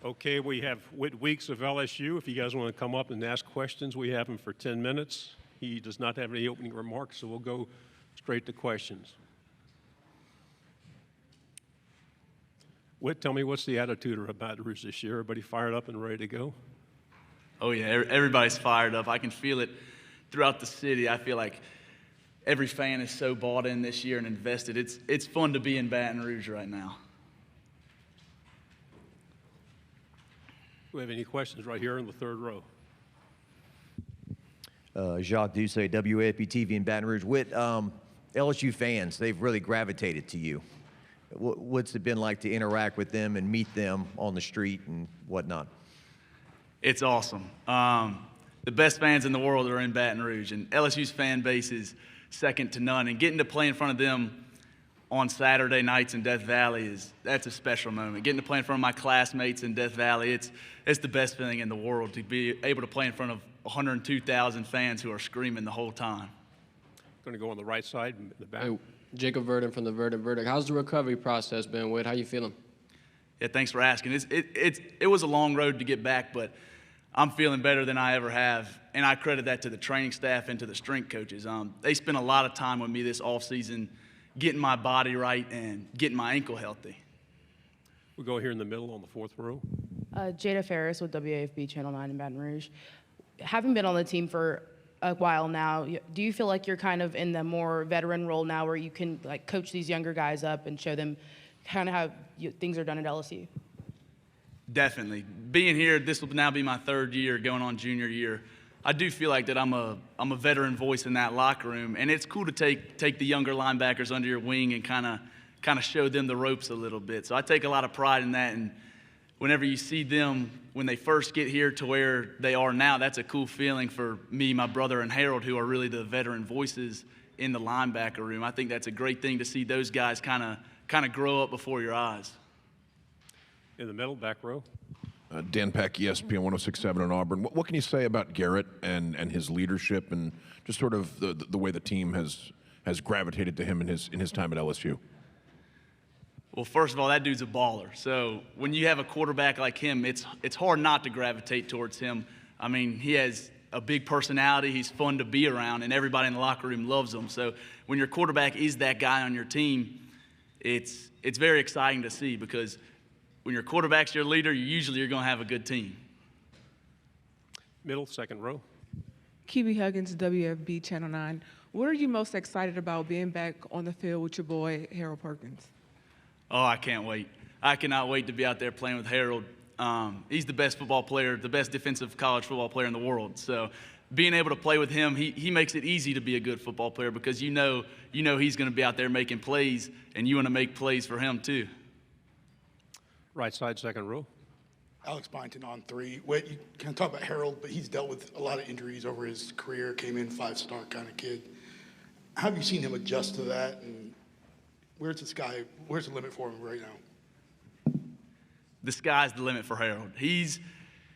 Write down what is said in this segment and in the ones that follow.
Okay, we have Whit Weeks of LSU. If you guys want to come up and ask questions, we have him for 10 minutes. He does not have any opening remarks, so we'll go straight to questions. Whit, tell me what's the attitude of Baton Rouge this year? Everybody fired up and ready to go? Oh, yeah, everybody's fired up. I can feel it throughout the city. I feel like every fan is so bought in this year and invested. It's fun to be in Baton Rouge right now. Do we have any questions right here in the third row? Jacques Douce, WAFB TV in Baton Rouge. Whit, LSU fans, they've really gravitated to you. What's it been like to interact with them and meet them on the street and whatnot? It's awesome. The best fans in the world are in Baton Rouge, and LSU's fan base is second to none. And getting to play in front of them on Saturday nights in Death Valley that's a special moment. Getting to play in front of my classmates in Death Valley, it's the best feeling in the world to be able to play in front of 102,000 fans who are screaming the whole time. Going to go on the right side in the back. Hey, Jacob Verdon from the Verdon Verdict. How's the recovery process been, Whit? How you feeling? Yeah, thanks for asking. It was a long road to get back, but I'm feeling better than I ever have, and I credit that to the training staff and to the strength coaches. They spent a lot of time with me this offseason getting my body right and getting my ankle healthy. We'll go here in the middle on the fourth row. Jada Ferris with WAFB Channel 9 in Baton Rouge. Having been on the team for a while now, do you feel like you're kind of in the more veteran role now where you can like coach these younger guys up and show them kind of how things are done at LSU? Definitely. Being here, this will now be my third year, going on junior year. I do feel like that I'm a veteran voice in that locker room, and it's cool to take the younger linebackers under your wing and kind of show them the ropes a little bit. So I take a lot of pride in that, and whenever you see them when they first get here to where they are now, that's a cool feeling for me, my brother, and Harold, who are really the veteran voices in the linebacker room. I think that's a great thing to see those guys kind of grow up before your eyes. In the middle, back row. Dan Peck, ESPN 106.7 in Auburn. What can you say about Garrett and his leadership and just sort of the way the team has gravitated to him in his time at LSU? Well, first of all, that dude's a baller. So when you have a quarterback like him, it's hard not to gravitate towards him. I mean, he has a big personality. He's fun to be around, and everybody in the locker room loves him. So when your quarterback is that guy on your team, it's very exciting to see because when your quarterback's your leader, you're going to have a good team. Middle, second row. Kiwi Huggins, WFB Channel 9. What are you most excited about being back on the field with your boy, Harold Perkins? Oh, I can't wait. I cannot wait to be out there playing with Harold. He's the best football player, the best defensive college football player in the world. So being able to play with him, he makes it easy to be a good football player because you know he's going to be out there making plays, and you want to make plays for him too. Right side, second row. Alex Byington on 3. Whit, you kind of talk about Harold, but he's dealt with a lot of injuries over his career, came in 5-star kind of kid. How have you seen him adjust to that, and where's the limit for him right now? The sky's the limit for Harold. He's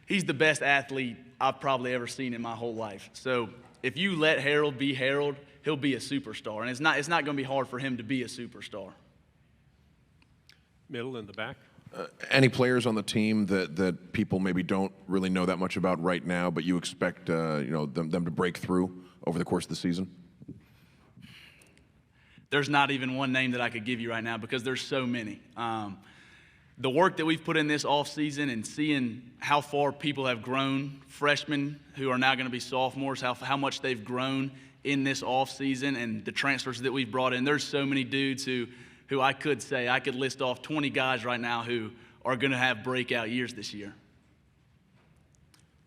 the best athlete I've probably ever seen in my whole life. So if you let Harold be Harold, he'll be a superstar, and it's not going to be hard for him to be a superstar. Middle in the back. Any players on the team that people maybe don't really know that much about right now, but you expect them to break through over the course of the season? There's not even one name that I could give you right now because there's so many. The work that we've put in this offseason and seeing how far people have grown, freshmen who are now going to be sophomores, how much they've grown in this offseason and the transfers that we've brought in, there's so many dudes who I could list off 20 guys right now who are going to have breakout years this year.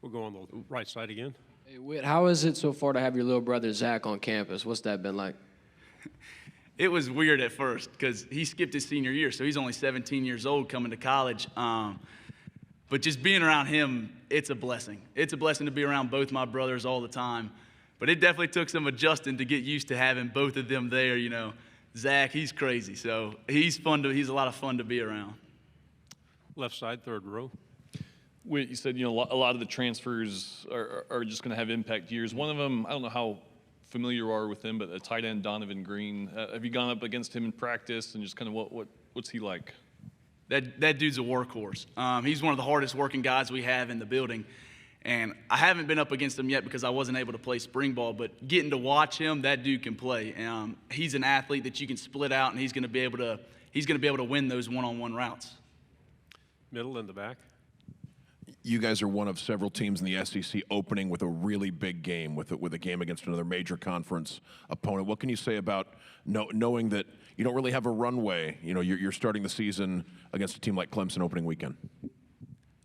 We'll go on the right side again. Hey, Whit, how is it so far to have your little brother Zach on campus? What's that been like? It was weird at first because he skipped his senior year, so he's only 17 years old coming to college. But just being around him, it's a blessing. It's a blessing to be around both my brothers all the time. But it definitely took some adjusting to get used to having both of them there, Zach, he's crazy, so he's a lot of fun to be around. Left side, third row. Whit, you said a lot of the transfers are just going to have impact years. One of them, I don't know how familiar you are with him, but a tight end, Donovan Green. Have you gone up against him in practice, and just kind of what's he like? That dude's a workhorse. He's one of the hardest working guys we have in the building. And I haven't been up against him yet because I wasn't able to play spring ball, but getting to watch him, that dude can play. He's an athlete that you can split out, and he's going to be able to win those one-on-one routes. Middle and the back. You guys are one of several teams in the SEC opening with a really big game, with a game against another major conference opponent. What can you say about knowing that you don't really have a runway? You know, you're starting the season against a team like Clemson opening weekend.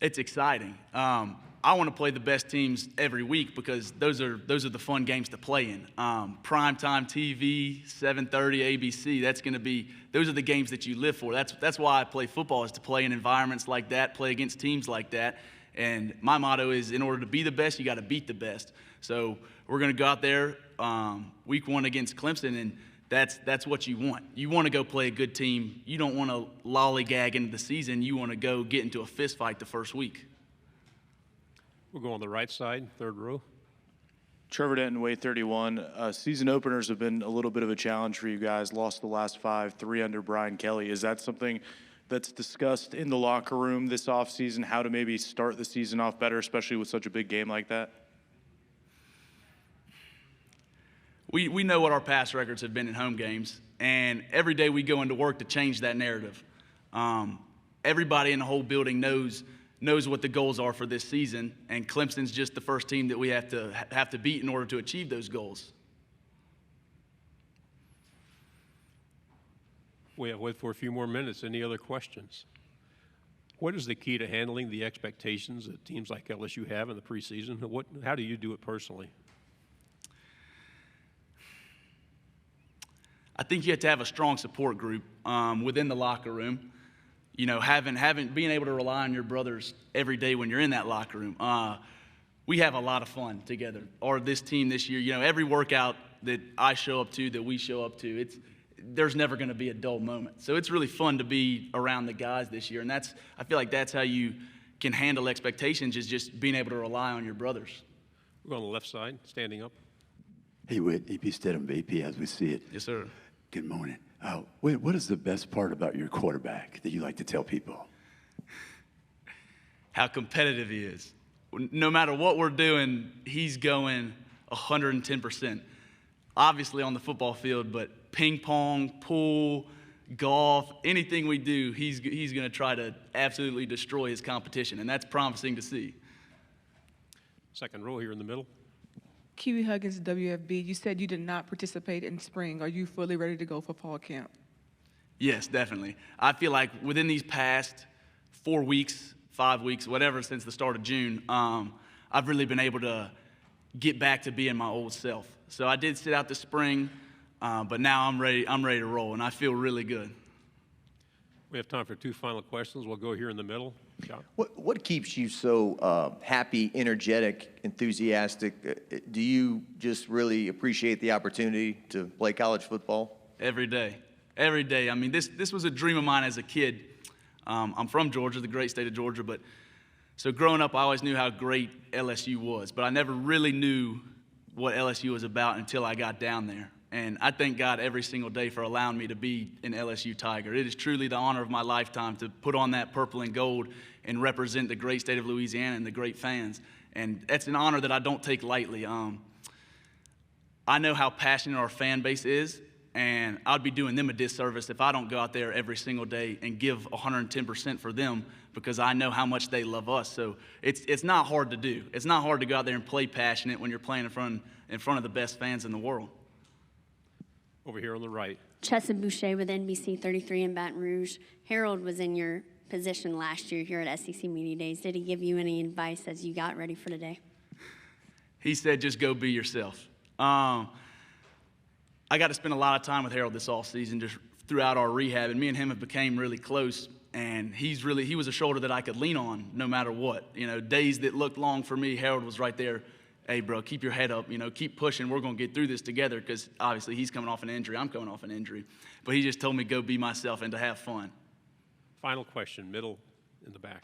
It's exciting. I want to play the best teams every week because those are the fun games to play in. Primetime TV, 7:30 ABC. Those are the games that you live for. That's why I play football, is to play in environments like that, play against teams like that. And my motto is, in order to be the best, you got to beat the best. So we're going to go out there week 1 against Clemson, and that's what you want. You want to go play a good team. You don't want to lollygag into the season. You want to go get into a fist fight the first week. We'll go on the right side, third row. Trevor Denton, Way 31. Season openers have been a little bit of a challenge for you guys. Lost the last 5, 3 under Brian Kelly. Is that something that's discussed in the locker room this offseason, how to maybe start the season off better, especially with such a big game like that? We know what our past records have been in home games, and every day we go into work to change that narrative. Everybody in the whole building knows what the goals are for this season, and Clemson's just the first team that we have to beat in order to achieve those goals. We have wait for a few more minutes. Any other questions? What is the key to handling the expectations that teams like LSU have in the preseason? How do you do it personally? I think you have to have a strong support group within the locker room. You know, being able to rely on your brothers every day when you're in that locker room. We have a lot of fun together. Or this team this year, you know, every workout that I show up to, that we show up to, there's never going to be a dull moment. So it's really fun to be around the guys this year, and I feel like that's how you can handle expectations, is just being able to rely on your brothers. We're on the left side, standing up. Hey, Whit, EP Stidham, VP, as we see it. Yes, sir. Good morning. Whit, what is the best part about your quarterback that you like to tell people? How competitive he is. No matter what we're doing, he's going 110%. Obviously on the football field, but ping pong, pool, golf, anything we do, he's going to try to absolutely destroy his competition, and that's promising to see. Second row here in the middle. Kiwi Huggins, WFB, you said you did not participate in spring. Are you fully ready to go for fall camp? Yes, definitely. I feel like within these past 4 weeks, 5 weeks, whatever, since the start of June, I've really been able to get back to being my old self. So I did sit out the spring, but now I'm ready to roll, and I feel really good. We have time for 2 final questions. We'll go here in the middle. John. What keeps you so happy, energetic, enthusiastic? Do you just really appreciate the opportunity to play college football? Every day. Every day. I mean, this was a dream of mine as a kid. I'm from Georgia, the great state of Georgia, but so growing up, I always knew how great LSU was, but I never really knew what LSU was about until I got down there. And I thank God every single day for allowing me to be an LSU Tiger. It is truly the honor of my lifetime to put on that purple and gold and represent the great state of Louisiana and the great fans. And that's an honor that I don't take lightly. I know how passionate our fan base is, and I'd be doing them a disservice if I don't go out there every single day and give 110% for them, because I know how much they love us. So it's not hard to do. It's not hard to go out there and play passionate when you're playing in front of the best fans in the world. Over here on the right. Chessa Boucher with NBC 33 in Baton Rouge. Harold was in your position last year here at SEC Media Days. Did he give you any advice as you got ready for today? He said, just go be yourself. I got to spend a lot of time with Harold this offseason, just throughout our rehab, and me and him have became really close. And he was a shoulder that I could lean on no matter what. You know, days that looked long for me, Harold was right there. Hey, bro, keep your head up, keep pushing. We're going to get through this together, because obviously he's coming off an injury. I'm coming off an injury. But he just told me go be myself and to have fun. Final question, middle in the back.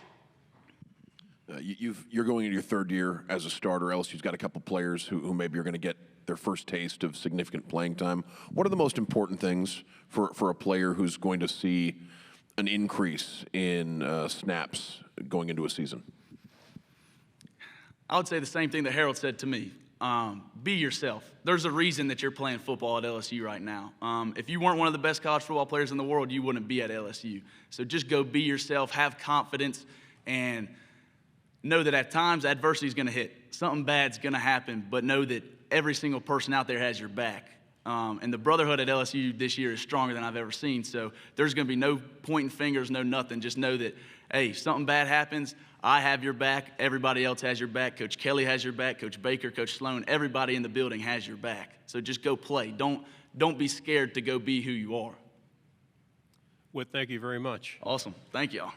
You're going into your third year as a starter. LSU's got a couple players who maybe are going to get their first taste of significant playing time. What are the most important things for a player who's going to see an increase in snaps going into a season? I would say the same thing that Harold said to me. Be yourself. There's a reason that you're playing football at LSU right now. If you weren't one of the best college football players in the world, you wouldn't be at LSU. So just go be yourself, have confidence, and know that at times adversity is going to hit. Something bad's going to happen, but know that every single person out there has your back. And the brotherhood at LSU this year is stronger than I've ever seen. So there's going to be no pointing fingers, no nothing. Just know that, hey, something bad happens, I have your back. Everybody else has your back. Coach Kelly has your back. Coach Baker, Coach Sloan, everybody in the building has your back. So just go play. Don't be scared to go be who you are. Whit, thank you very much. Awesome. Thank y'all.